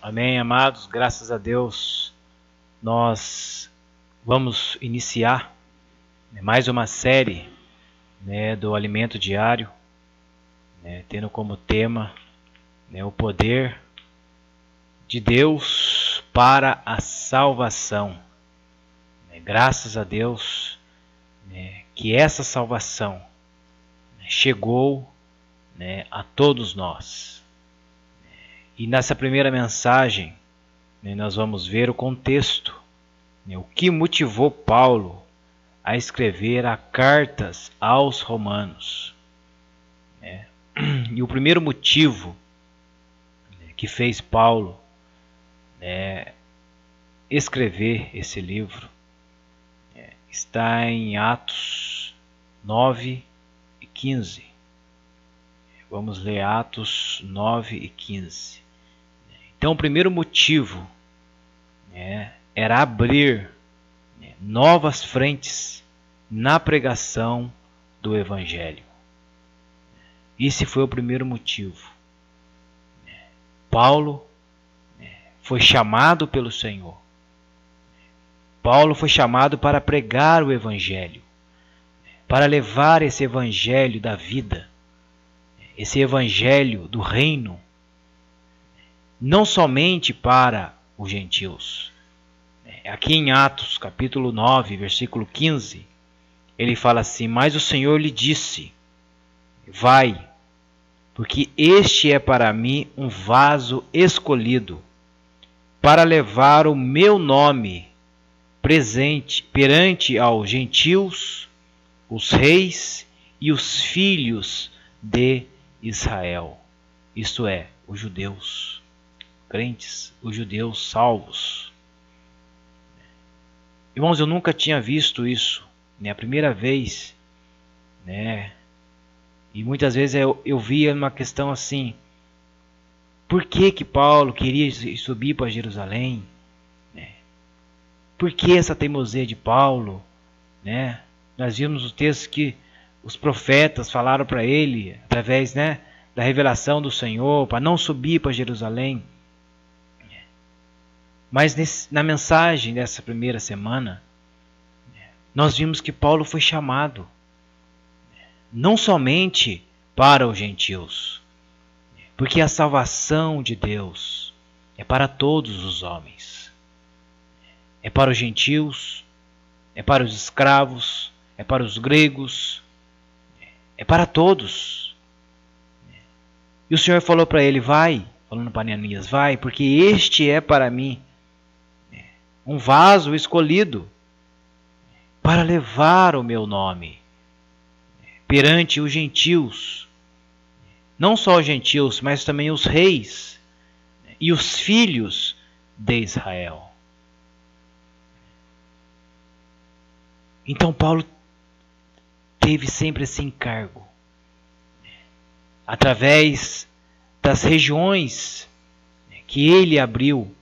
Amém, amados, graças a Deus, nós vamos iniciar mais uma série do Alimento Diário, tendo como tema o poder de Deus para a salvação. Graças a Deus que essa salvação chegou a todos nós. E nessa primeira mensagem, nós vamos ver o contexto, o que motivou Paulo a escrever as cartas aos Romanos. E o primeiro motivo que fez Paulo escrever esse livro está em Atos 9 e 15. Vamos ler Atos 9 e 15. Então, o primeiro motivo era abrir novas frentes na pregação do Evangelho. Esse foi o primeiro motivo. Paulo foi chamado pelo Senhor. Paulo foi chamado para pregar o Evangelho, para levar esse Evangelho da vida, esse Evangelho do reino, não somente para os gentios. Aqui em Atos, capítulo 9, versículo 15, ele fala assim: mas o Senhor lhe disse, vai, porque este é para mim um vaso escolhido, para levar o meu nome presente perante aos gentios, os reis e os filhos de Israel, isto é, os judeus crentes, os judeus salvos. Irmãos, eu nunca tinha visto isso, a primeira vez, e muitas vezes eu via uma questão assim: por que Paulo queria subir para Jerusalém? Por que essa teimosia de Paulo? Nós vimos o texto que os profetas falaram para ele, através da revelação do Senhor, para não subir para Jerusalém. Mas na mensagem dessa primeira semana, nós vimos que Paulo foi chamado não somente para os gentios, porque a salvação de Deus é para todos os homens. É para os gentios, é para os escravos, é para os gregos, é para todos. E o Senhor falou para ele: vai, falando para Ananias, vai, porque este é para mim um vaso escolhido para levar o meu nome perante os gentios, não só os gentios, mas também os reis e os filhos de Israel. Então Paulo teve sempre esse encargo, através das regiões que ele abriu,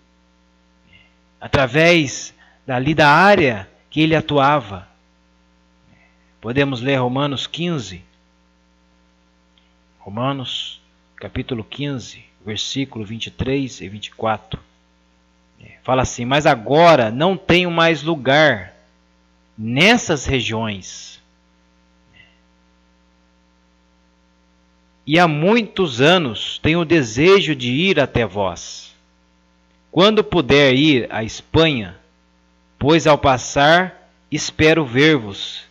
através da área que ele atuava. Podemos ler Romanos 15. Romanos, capítulo 15, versículo 23 e 24. Fala assim: mas agora não tenho mais lugar nessas regiões, e há muitos anos tenho o desejo de ir até vós, quando puder ir à Espanha, pois ao passar espero ver-vos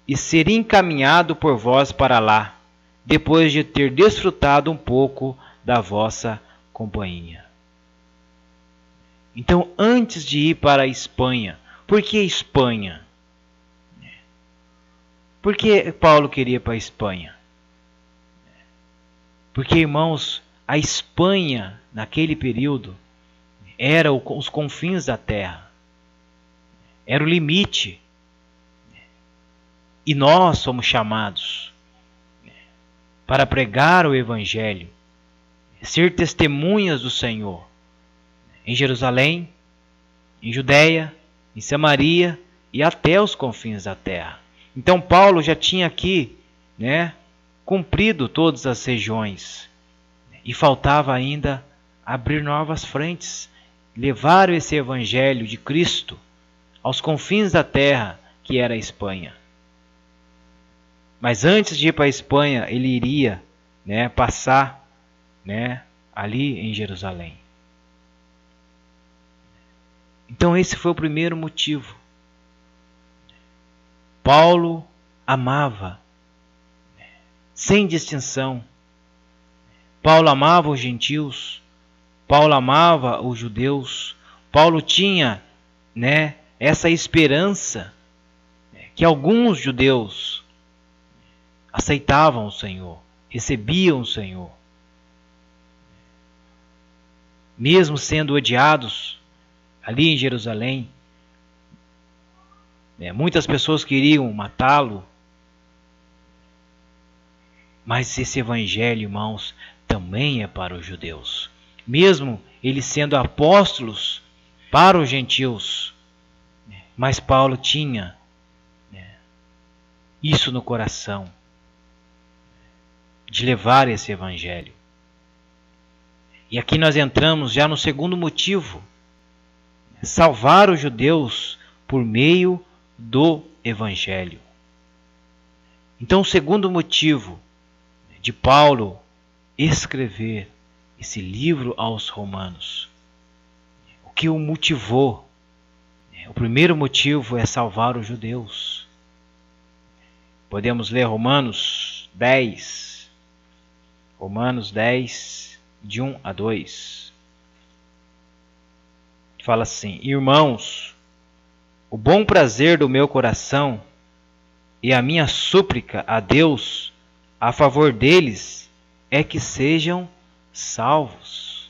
e ser encaminhado por vós para lá, depois de ter desfrutado um pouco da vossa companhia. Então, antes de ir para a Espanha, por que Espanha? Por que Paulo queria ir para a Espanha? Porque, irmãos, a Espanha, naquele período, era os confins da terra, era o limite. E nós somos chamados para pregar o Evangelho, ser testemunhas do Senhor em Jerusalém, em Judeia, em Samaria e até os confins da terra. Então Paulo já tinha aqui, cumprido todas as regiões, e faltava ainda abrir novas frentes, levar esse evangelho de Cristo aos confins da terra, que era a Espanha. Mas antes de ir para a Espanha, ele iria, passar, ali em Jerusalém. Então esse foi o primeiro motivo. Paulo amava, sem distinção. Paulo amava os gentios, Paulo amava os judeus. Paulo tinha, essa esperança que alguns judeus aceitavam o Senhor, recebiam o Senhor. Mesmo sendo odiados ali em Jerusalém, muitas pessoas queriam matá-lo. Mas esse evangelho, irmãos, também é para os judeus. Mesmo eles sendo apóstolos para os gentios. Mas Paulo tinha isso no coração, de levar esse evangelho. E aqui nós entramos já no segundo motivo: salvar os judeus por meio do evangelho. Então, o segundo motivo de Paulo escrever esse livro aos Romanos, o que o motivou? O primeiro motivo é salvar os judeus. Podemos ler Romanos 10. Romanos 10, de 1 a 2. Fala assim: irmãos, o bom prazer do meu coração e a minha súplica a Deus a favor deles é que sejam salvos.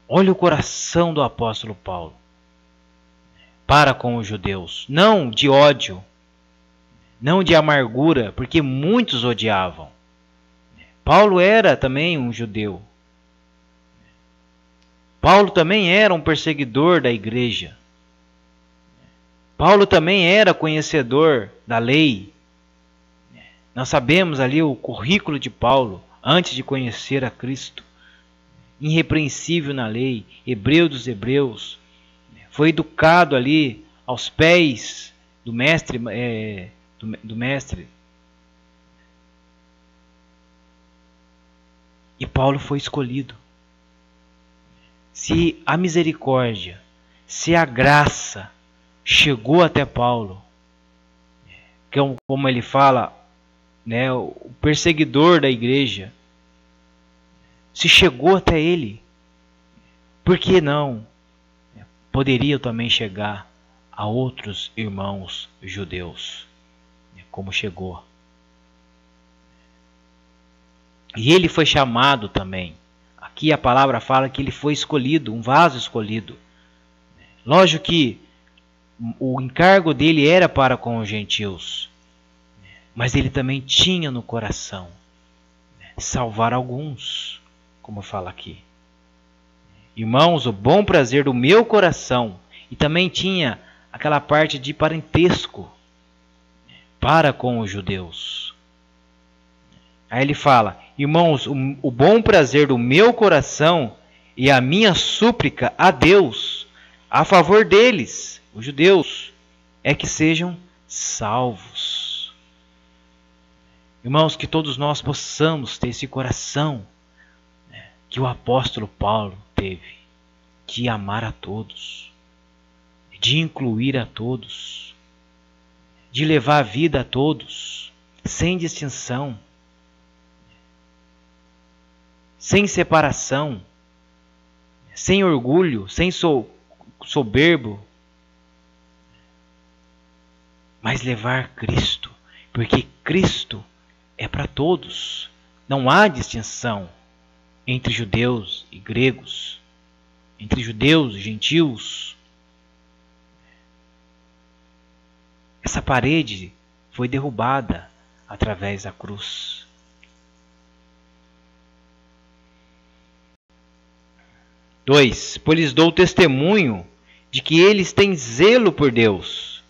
Olha o coração do apóstolo Paulo para com os judeus, não de ódio, não de amargura, porque muitos odiavam. Paulo era também um judeu. Paulo também era um perseguidor da igreja. Paulo também era conhecedor da lei. Nós sabemos ali o currículo de Paulo antes de conhecer a Cristo. Irrepreensível na lei, hebreu dos hebreus. Foi educado ali aos pés do mestre. E Paulo foi escolhido. Se a misericórdia, se a graça chegou até Paulo, como ele fala, o perseguidor da igreja, se chegou até ele, por que não poderia também chegar a outros irmãos judeus, como chegou? E ele foi chamado também. Aqui a palavra fala que ele foi escolhido, um vaso escolhido. Lógico que o encargo dele era para com os gentios, mas ele também tinha no coração salvar alguns, como fala aqui. Irmãos, o bom prazer do meu coração, e também tinha aquela parte de parentesco para com os judeus. Aí ele fala: irmãos, o bom prazer do meu coração e a minha súplica a Deus a favor deles, os judeus, é que sejam salvos. Irmãos, que todos nós possamos ter esse coração que o apóstolo Paulo teve, de amar a todos, de incluir a todos, de levar a vida a todos, sem distinção, sem separação, sem orgulho, sem soberbo, mas levar Cristo, porque Cristo é para todos. Não há distinção entre judeus e gregos, entre judeus e gentios. Essa parede foi derrubada através da cruz. Dois, pois lhes dou testemunho de que eles têm zelo por Deus.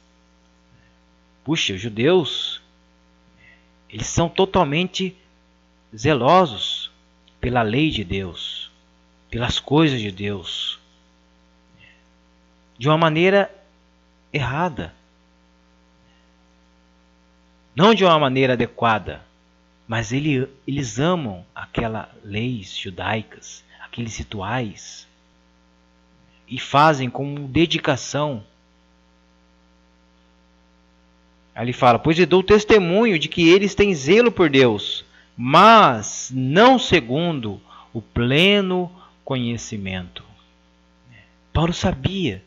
Puxa, os judeus, eles são totalmente zelosos pela lei de Deus. pelas coisas de Deus de uma maneira errada, não de uma maneira adequada, mas eles amam aquelas leis judaicas, aqueles rituais, e fazem com dedicação. Aí ele fala: pois eu dou testemunho de que eles têm zelo por Deus, mas não segundo o pleno conhecimento. Paulo sabia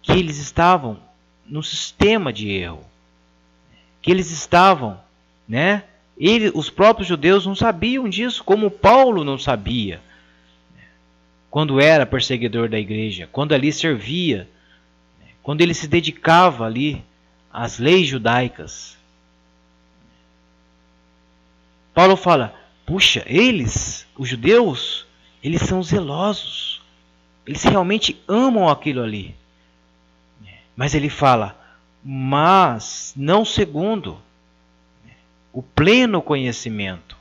que eles estavam num sistema de erro, que eles estavam, os próprios judeus não sabiam disso, como Paulo não sabia, quando era perseguidor da igreja, quando ali servia, quando ele se dedicava ali às leis judaicas. Paulo fala: puxa, eles, os judeus, eles são zelosos, eles realmente amam aquilo ali. Mas ele fala: mas não segundo o pleno conhecimento,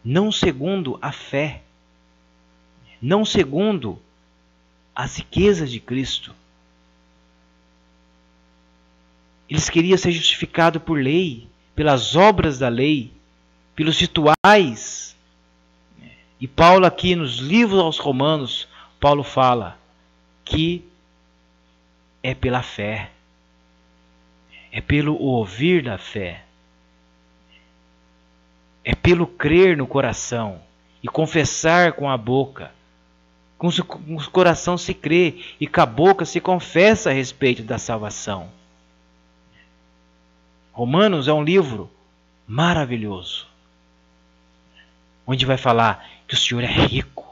não segundo a fé, não segundo as riquezas de Cristo. Eles queriam ser justificados por lei, pelas obras da lei, pelos rituais. E Paulo aqui nos livros aos Romanos, Paulo fala que é pela fé, é pelo ouvir da fé, é pelo crer no coração e confessar com a boca. Com o coração se crê e com a boca se confessa a respeito da salvação. Romanos é um livro maravilhoso, onde vai falar que o Senhor é rico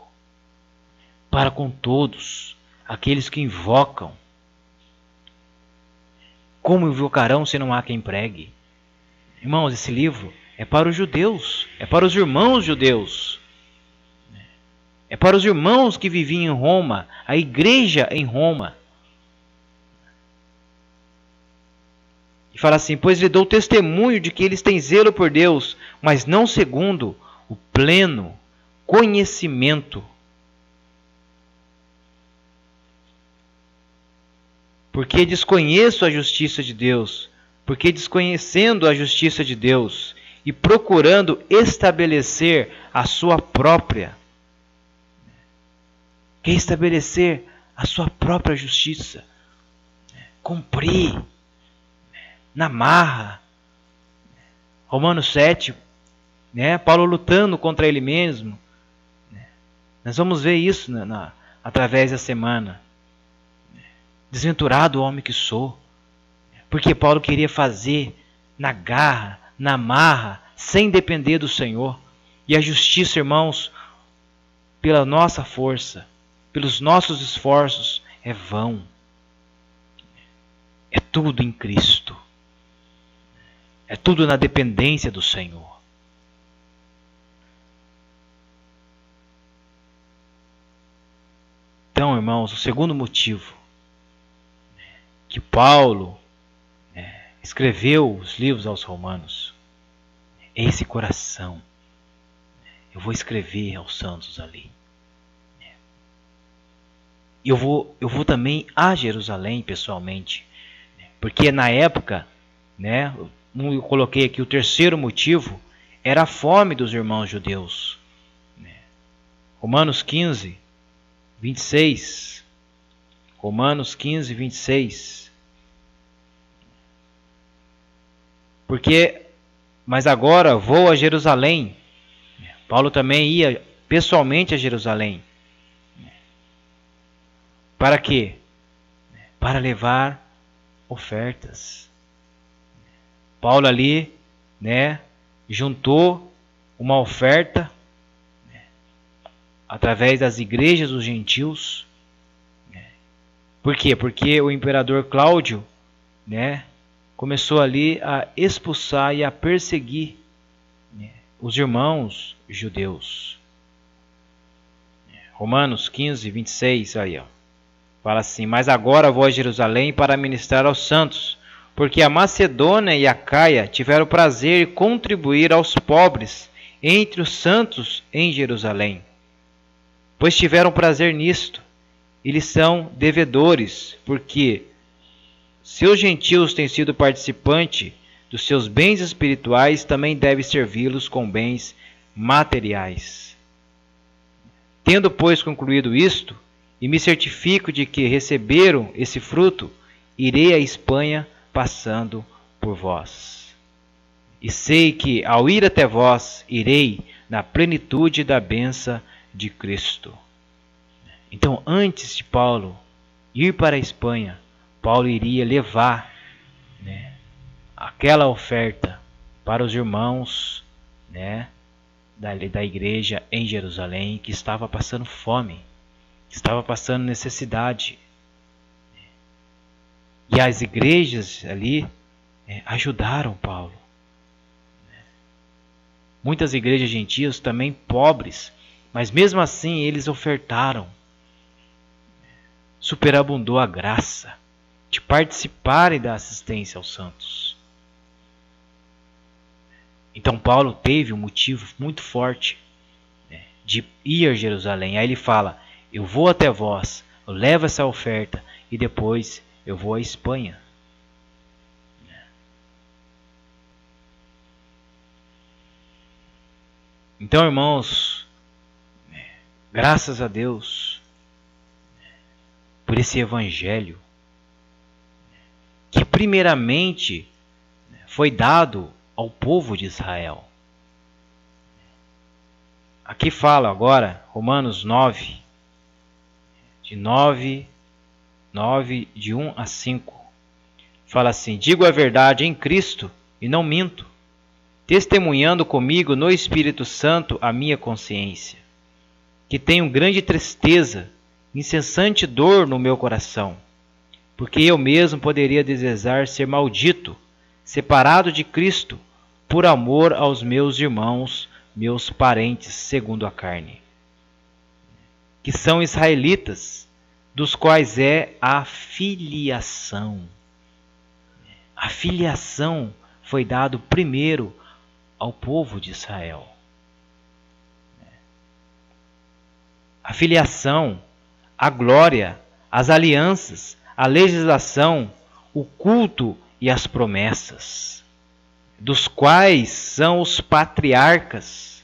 para com todos aqueles que invocam. Como invocarão se não há quem pregue? Irmãos, esse livro é para os judeus, é para os irmãos judeus, é para os irmãos que viviam em Roma, a igreja em Roma. E fala assim: pois lhe dou testemunho de que eles têm zelo por Deus, mas não segundo o pleno conhecimento. Porque desconheço a justiça de Deus, porque desconhecendo a justiça de Deus e procurando estabelecer a sua própria, quer estabelecer a sua própria justiça, cumprir na marra. Romanos 7, Paulo lutando contra ele mesmo. Nós vamos ver isso através da semana. Desventurado o homem que sou, porque Paulo queria fazer na garra, na marra, sem depender do Senhor. E a justiça, irmãos, pela nossa força, pelos nossos esforços, é vão. É tudo em Cristo. É tudo na dependência do Senhor. Então, irmãos, o segundo motivo que Paulo escreveu os livros aos Romanos é esse coração. Eu vou escrever aos santos ali. Eu vou também a Jerusalém pessoalmente, porque na época, eu coloquei aqui o terceiro motivo, era a fome dos irmãos judeus. Romanos 15, 26. Romanos 15, 26. Mas agora vou a Jerusalém. Paulo também ia pessoalmente a Jerusalém. Para quê? Para levar ofertas. Paulo ali, juntou uma oferta através das igrejas dos gentios. Por quê? Porque o imperador Cláudio, começou ali a expulsar e a perseguir os irmãos judeus. Romanos 15, 26, aí, fala assim: mas agora vou a Jerusalém para ministrar aos santos, porque a Macedônia e a Caia tiveram prazer em contribuir aos pobres entre os santos em Jerusalém. pois tiveram prazer nisto, e lhes são devedores, porque se os gentios têm sido participantes dos seus bens espirituais, também deve servi-los com bens materiais. Tendo, pois, concluído isto, e me certifico de que receberam esse fruto, irei à Espanha passando por vós. E sei que, ao ir até vós, irei na plenitude da bênção de Cristo. Então, antes de Paulo ir para a Espanha, Paulo iria levar, aquela oferta para os irmãos, da igreja em Jerusalém, que estava passando fome, que estava passando necessidade. E as igrejas ali ajudaram Paulo. Muitas igrejas gentias também pobres, mas mesmo assim eles ofertaram. Superabundou a graça de participarem da assistência aos santos. Então Paulo teve um motivo muito forte de ir a Jerusalém. Aí ele fala, eu vou até vós, eu levo essa oferta e depois eu vou à Espanha. Então, irmãos, graças a Deus por esse evangelho que primeiramente foi dado ao povo de Israel. Aqui fala agora, Romanos 9, de 1 a 5. Fala assim, digo a verdade em Cristo e não minto, testemunhando comigo no Espírito Santo a minha consciência, que tenho grande tristeza, incessante dor no meu coração, porque eu mesmo poderia desejar ser maldito, separado de Cristo, por amor aos meus irmãos, meus parentes segundo a carne, que são israelitas, dos quais é a filiação. A filiação foi dado primeiro ao povo de Israel. A filiação, a glória, as alianças, a legislação, o culto e as promessas, dos quais são os patriarcas,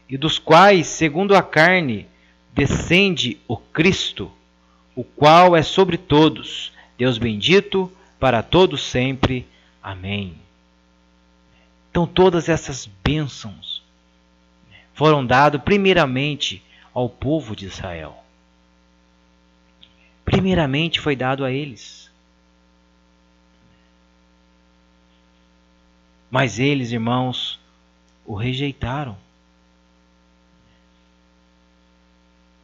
e dos quais, segundo a carne, descende o Cristo, o qual é sobre todos, Deus bendito, para todos sempre. Amém. Então todas essas bênçãos foram dadas primeiramente ao povo de Israel. Primeiramente foi dado a eles. Mas eles, irmãos, o rejeitaram.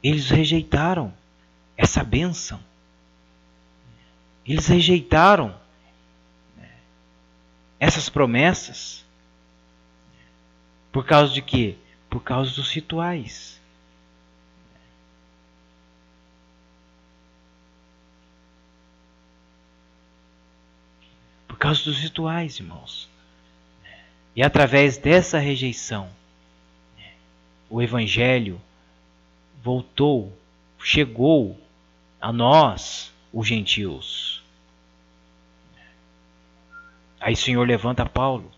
Eles rejeitaram essa bênção. Eles rejeitaram essas promessas. Por causa de quê? Por causa dos rituais. Por causa dos rituais, irmãos. E através dessa rejeição, o Evangelho chegou a nós, os gentios. Aí o Senhor levanta Paulo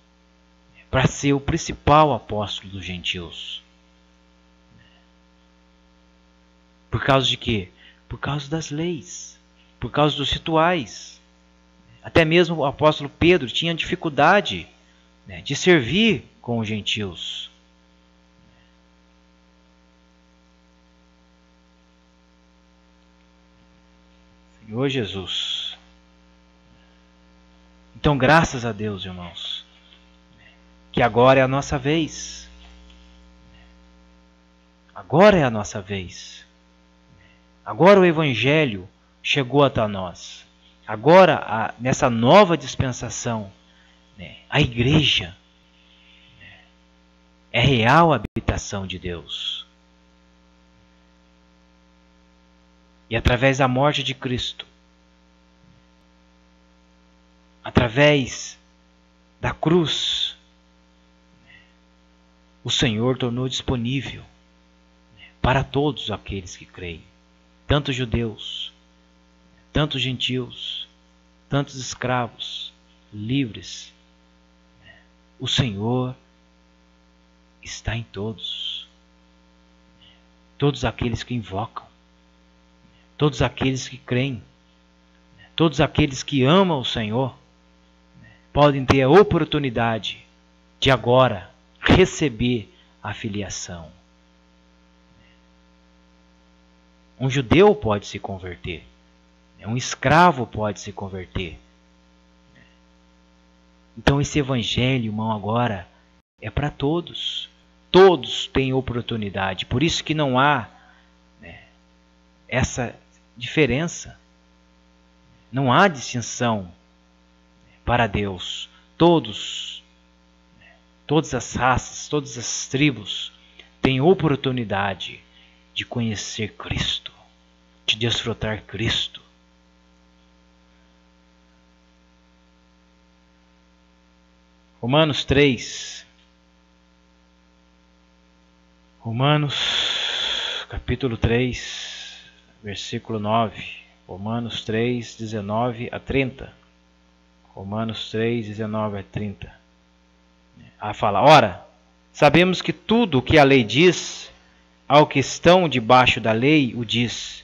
para ser o principal apóstolo dos gentios. Por causa de quê? Por causa das leis, por causa dos rituais. Até mesmo o apóstolo Pedro tinha dificuldade de servir com os gentios. Senhor Jesus. Então, graças a Deus, irmãos, que agora é a nossa vez. Agora é a nossa vez. Agora o Evangelho chegou até nós. Agora, nessa nova dispensação, a igreja é real habitação de Deus. E através da morte de Cristo, através da cruz, o Senhor tornou disponível para todos aqueles que creem, tanto judeus, tanto gentios, tantos escravos, livres. O Senhor está em todos. Todos aqueles que invocam, todos aqueles que creem, todos aqueles que amam o Senhor, podem ter a oportunidade de agora receber a filiação. Um judeu pode se converter, um escravo pode se converter. Então esse evangelho, irmão, agora é para todos. Todos têm oportunidade. Por isso que não há essa diferença. Não há distinção para Deus. Todas as raças, todas as tribos têm oportunidade de conhecer Cristo, de desfrutar Cristo. Romanos 3. Romanos capítulo 3, versículo 9. Romanos 3, 19 a 30. Romanos 3, 19 a 30. Fala: ora, sabemos que tudo o que a lei diz, ao que estão debaixo da lei o diz,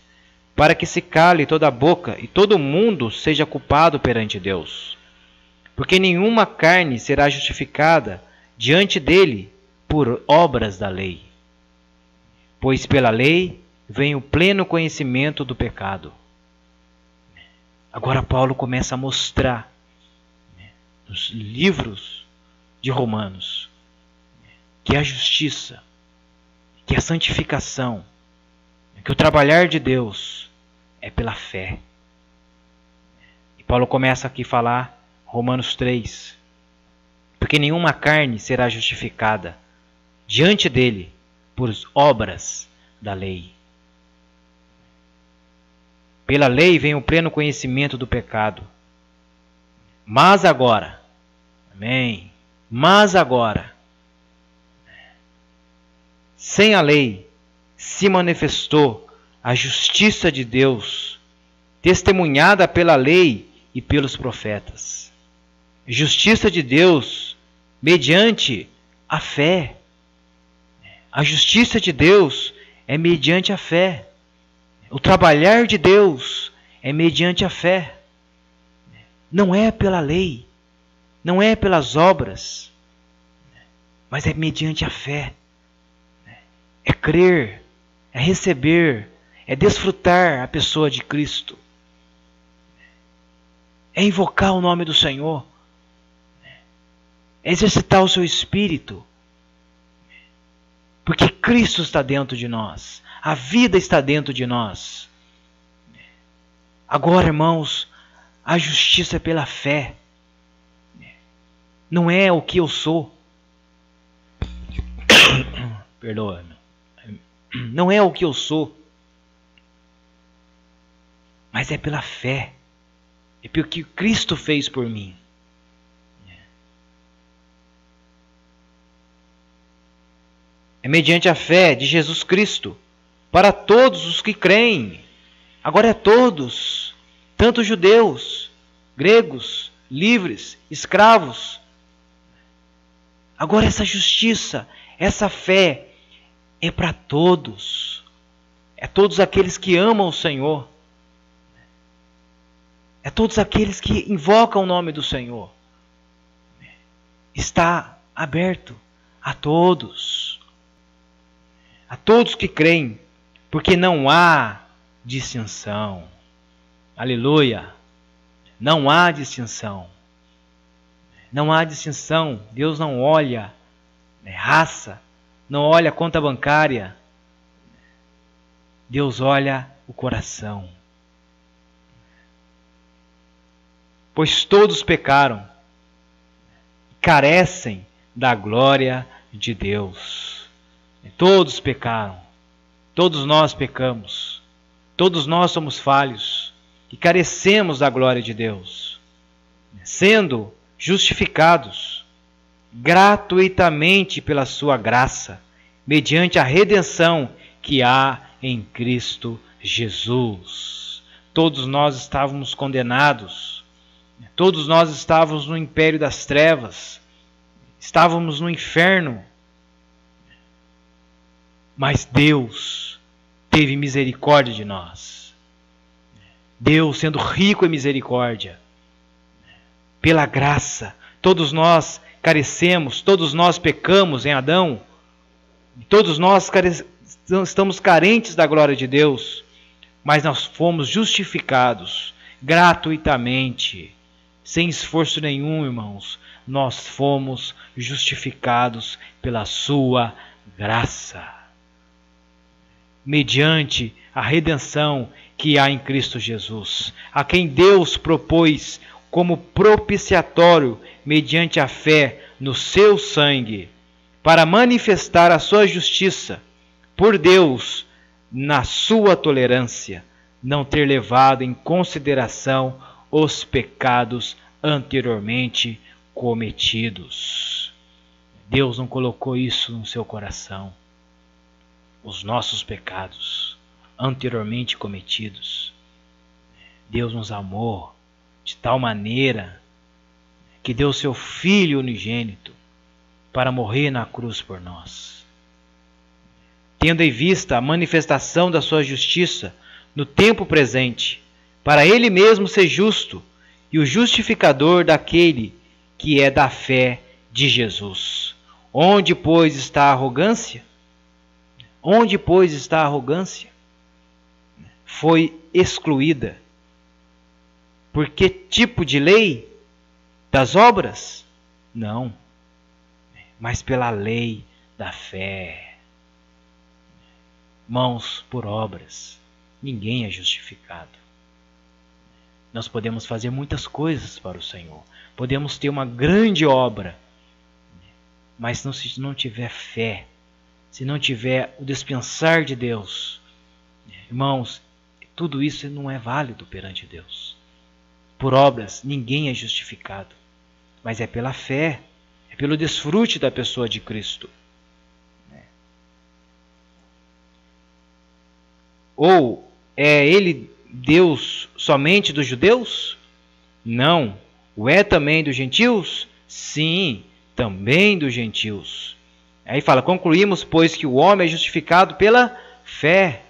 para que se cale toda a boca e todo mundo seja culpado perante Deus. Porque nenhuma carne será justificada diante dele por obras da lei. Pois pela lei vem o pleno conhecimento do pecado. Agora Paulo começa a mostrar nos livros de Romanos que a justiça, que a santificação, que o trabalhar de Deus é pela fé. E Paulo começa aqui a falar, Romanos 3, porque nenhuma carne será justificada diante dele por obras da lei. Pela lei vem o pleno conhecimento do pecado. Mas agora, amém, mas agora, sem a lei, se manifestou a justiça de Deus, testemunhada pela lei e pelos profetas. Justiça de Deus mediante a fé. A justiça de Deus é mediante a fé. O trabalhar de Deus é mediante a fé. Não é pela lei, não é pelas obras, mas é mediante a fé. É crer, é receber, é desfrutar a pessoa de Cristo. É invocar o nome do Senhor. É exercitar o seu espírito. Porque Cristo está dentro de nós. A vida está dentro de nós. Agora, irmãos, a justiça é pela fé. Não é o que eu sou. Perdoa. Não é o que eu sou. Mas é pela fé. É pelo que Cristo fez por mim. É mediante a fé de Jesus Cristo, para todos os que creem. Agora é todos, tanto judeus, gregos, livres, escravos. Agora essa justiça, essa fé é para todos. É todos aqueles que amam o Senhor. É todos aqueles que invocam o nome do Senhor. Está aberto a todos. A todos que creem, porque não há distinção. Aleluia! Não há distinção. Não há distinção. Deus não olha raça, não olha conta bancária. Deus olha o coração. Pois todos pecaram, carecem da glória de Deus. Todos pecaram, todos nós pecamos, todos nós somos falhos e carecemos da glória de Deus, sendo justificados gratuitamente pela sua graça, mediante a redenção que há em Cristo Jesus. Todos nós estávamos condenados, todos nós estávamos no império das trevas, estávamos no inferno, mas Deus teve misericórdia de nós. Deus, sendo rico em misericórdia, pela graça, todos nós carecemos, todos nós pecamos em Adão, todos nós estamos carentes da glória de Deus, mas nós fomos justificados gratuitamente, sem esforço nenhum, irmãos. Nós fomos justificados pela sua graça, mediante a redenção que há em Cristo Jesus, a quem Deus propôs como propiciatório mediante a fé no seu sangue, para manifestar a sua justiça, por Deus, na sua tolerância, não ter levado em consideração os pecados anteriormente cometidos. Deus não colocou isso no seu coração. Os nossos pecados anteriormente cometidos. Deus nos amou de tal maneira que deu seu Filho unigênito para morrer na cruz por nós. Tendo em vista a manifestação da sua justiça no tempo presente, para ele mesmo ser justo e o justificador daquele que é da fé de Jesus. Onde, pois, está a arrogância? Onde, pois, está a arrogância? Foi excluída. Por que tipo de lei? Das obras? Não, mas pela lei da fé. Mãos por obras, ninguém é justificado. Nós podemos fazer muitas coisas para o Senhor, podemos ter uma grande obra, mas se não tiver fé, se não tiver o dispensar de Deus, irmãos, tudo isso não é válido perante Deus. Por obras, ninguém é justificado, mas é pela fé, é pelo desfrute da pessoa de Cristo. Ou é ele Deus somente dos judeus? Não. O é também dos gentios? Sim, também dos gentios. Aí fala, concluímos, pois, que o homem é justificado pela fé,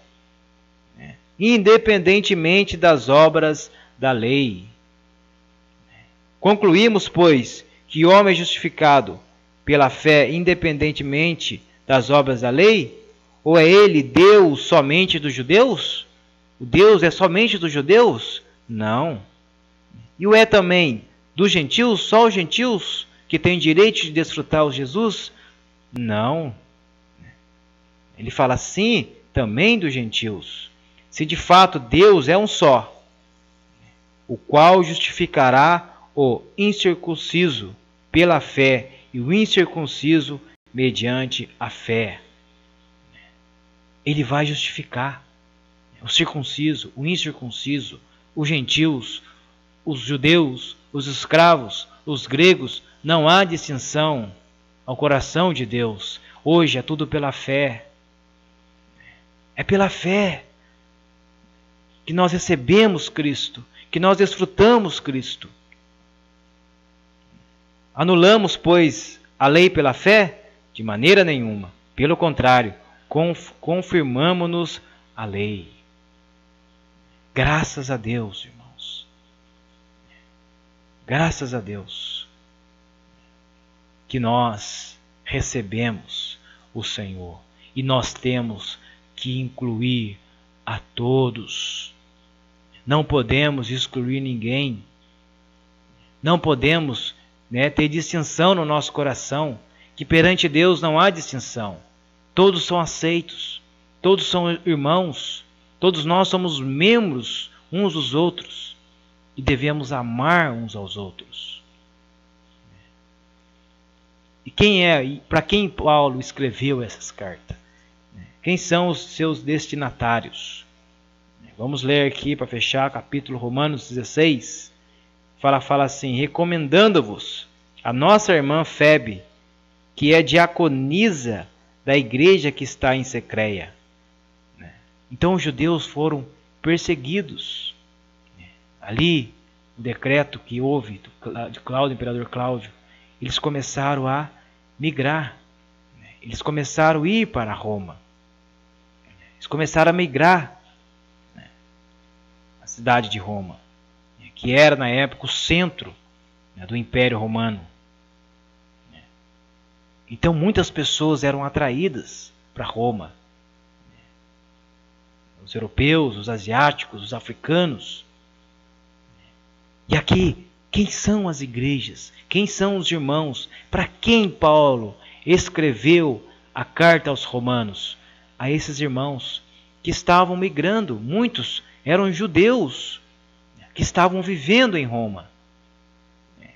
independentemente das obras da lei. Concluímos, pois, que o homem é justificado pela fé independentemente das obras da lei? Ou é ele Deus somente dos judeus? O Deus é somente dos judeus? Não. E o é também dos gentios? Só os gentios que têm direito de desfrutar o Jesus? Não. Ele fala sim, também dos gentios. Se de fato Deus é um só, o qual justificará o incircunciso pela fé e o incircunciso mediante a fé. Ele vai justificar o circunciso, o incircunciso, os gentios, os judeus, os escravos, os gregos. Não há distinção ao coração de Deus. Hoje é tudo pela fé. É pela fé que nós recebemos Cristo, que nós desfrutamos Cristo. Anulamos, pois, a lei pela fé? De maneira nenhuma. Pelo contrário, confirmamo-nos a lei. Graças a Deus, irmãos. Graças a Deus que nós recebemos o Senhor e nós temos que incluir a todos. Não podemos excluir ninguém. Não podemos ter distinção no nosso coração, que perante Deus não há distinção. Todos são aceitos, todos são irmãos, todos nós somos membros uns dos outros e devemos amar uns aos outros. E para quem Paulo escreveu essas cartas? Quem são os seus destinatários? Vamos ler aqui para fechar capítulo Romanos 16. Fala assim, recomendando-vos a nossa irmã Febe, que é diaconisa da igreja que está em Secreia. Então os judeus foram perseguidos. Ali, o decreto que houve de Cláudio, imperador Cláudio, eles começaram a migrar. Eles começaram a ir para Roma. Eles começaram a migrar a cidade de Roma, que era na época o centro do Império Romano. Então muitas pessoas eram atraídas para Roma. Os europeus, os asiáticos, os africanos. E aqui, quem são as igrejas? Quem são os irmãos? Para quem Paulo escreveu a carta aos romanos? A esses irmãos que estavam migrando. Muitos eram judeus que estavam vivendo em Roma.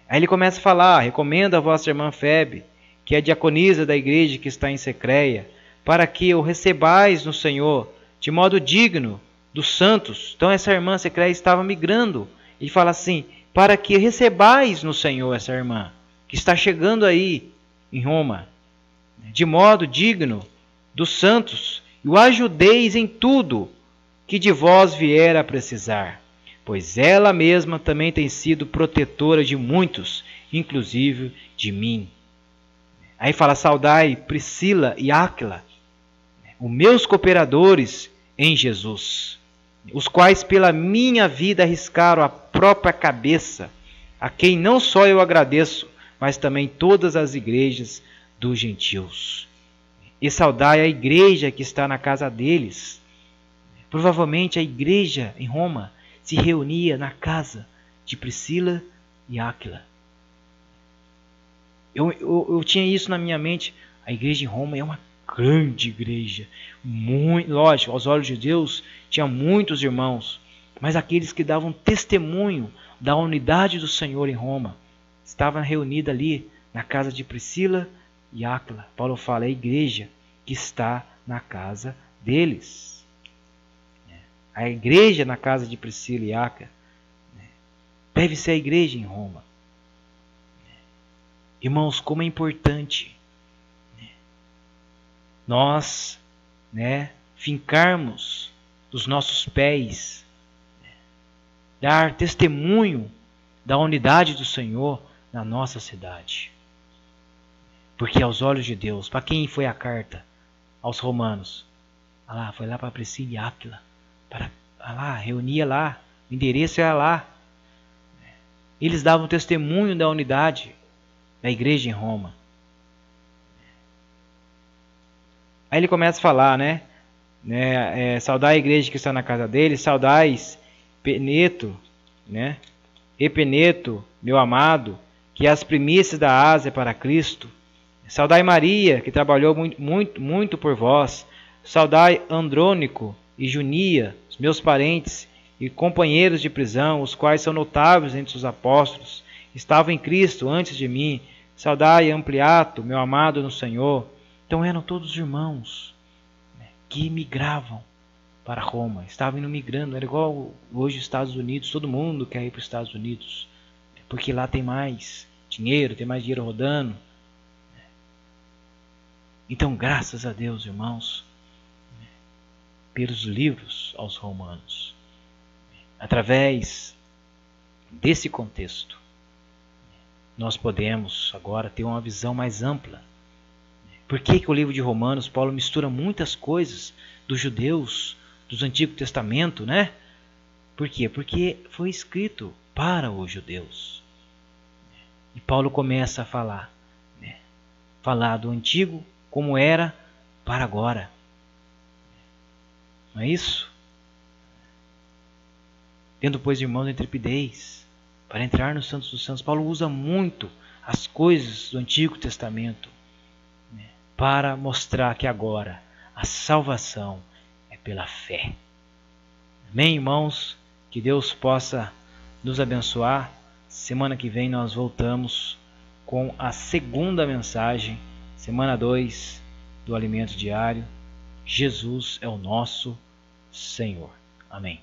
Aí ele começa a falar: recomendo a vossa irmã Febe, que é a diaconisa da igreja que está em Secreia, para que o recebais no Senhor de modo digno dos santos. Então essa irmã Secreia estava migrando. E fala assim: para que recebais no Senhor essa irmã, que está chegando aí em Roma, de modo digno dos santos, e o ajudeis em tudo que de vós vier a precisar, pois ela mesma também tem sido protetora de muitos, inclusive de mim. Aí fala: saudai Priscila e Áquila, os meus cooperadores em Jesus, os quais pela minha vida arriscaram a própria cabeça, a quem não só eu agradeço, mas também todas as igrejas dos gentios. E saudai a igreja que está na casa deles. Provavelmente a igreja em Roma se reunia na casa de Priscila e Áquila. Eu tinha isso na minha mente. A igreja em Roma é uma grande igreja. Lógico, aos olhos de Deus, tinha muitos irmãos. Mas aqueles que davam testemunho da unidade do Senhor em Roma estavam reunidos ali na casa de Priscila e Áquila. Paulo fala: é a igreja que está na casa deles. A igreja na casa de Priscila e Áquila deve ser a igreja em Roma. Irmãos, como é importante nós fincarmos os nossos pés, dar testemunho da unidade do Senhor na nossa cidade. Porque aos olhos de Deus, para quem foi a carta? Aos romanos. Foi lá para Priscila e Áquila. Reunia lá, o endereço era lá. Eles davam testemunho da unidade da igreja em Roma. Aí ele começa a falar, saudai a igreja que está na casa dele, saudais Peneto, Epeneto, meu amado, que é as primícias da Ásia para Cristo. Saudai Maria, que trabalhou muito por vós. Saudai Andrônico e Junia, os meus parentes e companheiros de prisão, os quais são notáveis entre os apóstolos, estavam em Cristo antes de mim. Saudai Ampliato, meu amado no Senhor. Então eram todos irmãos que migravam para Roma, estavam indo migrando. Era igual hoje os Estados Unidos, todo mundo quer ir para os Estados Unidos, porque lá tem mais dinheiro, tem mais dinheiro rodando. Então, graças a Deus, irmãos, pelos livros aos romanos, através desse contexto, nós podemos agora ter uma visão mais ampla. Por que o livro de Romanos, Paulo mistura muitas coisas dos judeus, do Antigo Testamento, Por quê? Porque foi escrito para os judeus. E Paulo começa a falar, falar do Antigo como era para agora. Não é isso? Tendo, pois, irmãos, intrepidez para entrar nos Santos dos Santos. Paulo usa muito as coisas do Antigo Testamento para mostrar que agora a salvação é pela fé. Amém, irmãos? Que Deus possa nos abençoar. Semana que vem nós voltamos com a segunda mensagem, semana 2 do Alimento Diário. Jesus é o nosso Senhor. Amém.